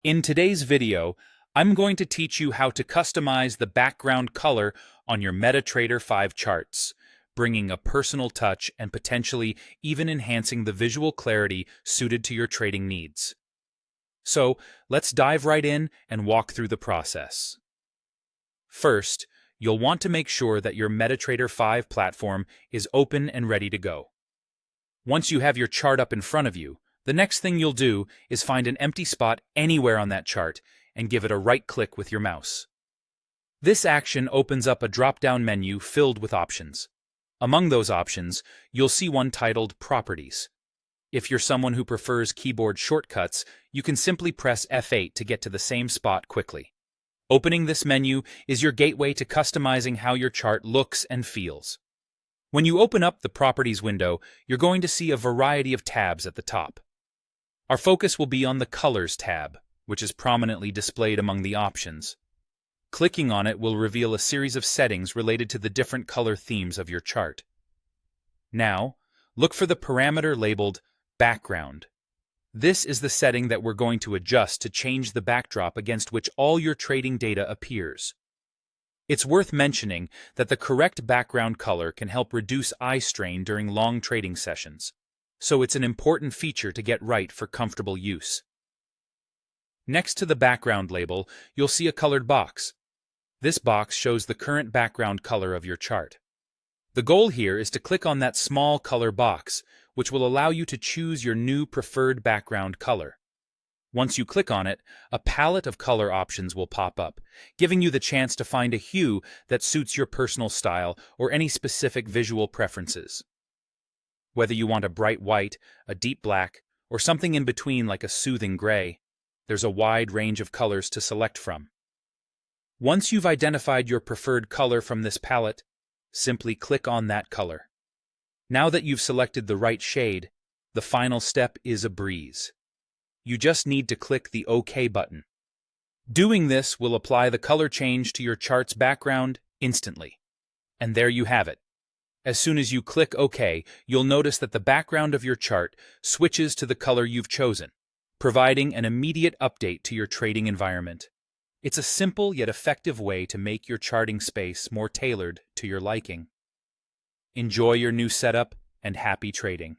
In today's video, I'm going to teach you how to customize the background color on your MetaTrader 5 charts, bringing a personal touch and potentially even enhancing the visual clarity suited to your trading needs. So, let's dive right in and walk through the process. First, you'll want to make sure that your MetaTrader 5 platform is open and ready to go. Once you have your chart up in front of you, the next thing you'll do is find an empty spot anywhere on that chart and give it a right click with your mouse. This action opens up a drop-down menu filled with options. Among those options, you'll see one titled Properties. If you're someone who prefers keyboard shortcuts, you can simply press F8 to get to the same spot quickly. Opening this menu is your gateway to customizing how your chart looks and feels. When you open up the Properties window, you're going to see a variety of tabs at the top. Our focus will be on the Colors tab, which is prominently displayed among the options. Clicking on it will reveal a series of settings related to the different color themes of your chart. Now, look for the parameter labeled Background. This is the setting that we're going to adjust to change the backdrop against which all your trading data appears. It's worth mentioning that the correct background color can help reduce eye strain during long trading sessions, so it's an important feature to get right for comfortable use. Next to the background label, you'll see a colored box. This box shows the current background color of your chart. The goal here is to click on that small color box, which will allow you to choose your new preferred background color. Once you click on it, a palette of color options will pop up, giving you the chance to find a hue that suits your personal style or any specific visual preferences. Whether you want a bright white, a deep black, or something in between like a soothing gray, there's a wide range of colors to select from. Once you've identified your preferred color from this palette, simply click on that color. Now that you've selected the right shade, the final step is a breeze. You just need to click the OK button. Doing this will apply the color change to your chart's background instantly. And there you have it. As soon as you click OK, you'll notice that the background of your chart switches to the color you've chosen, providing an immediate update to your trading environment. It's a simple yet effective way to make your charting space more tailored to your liking. Enjoy your new setup and happy trading.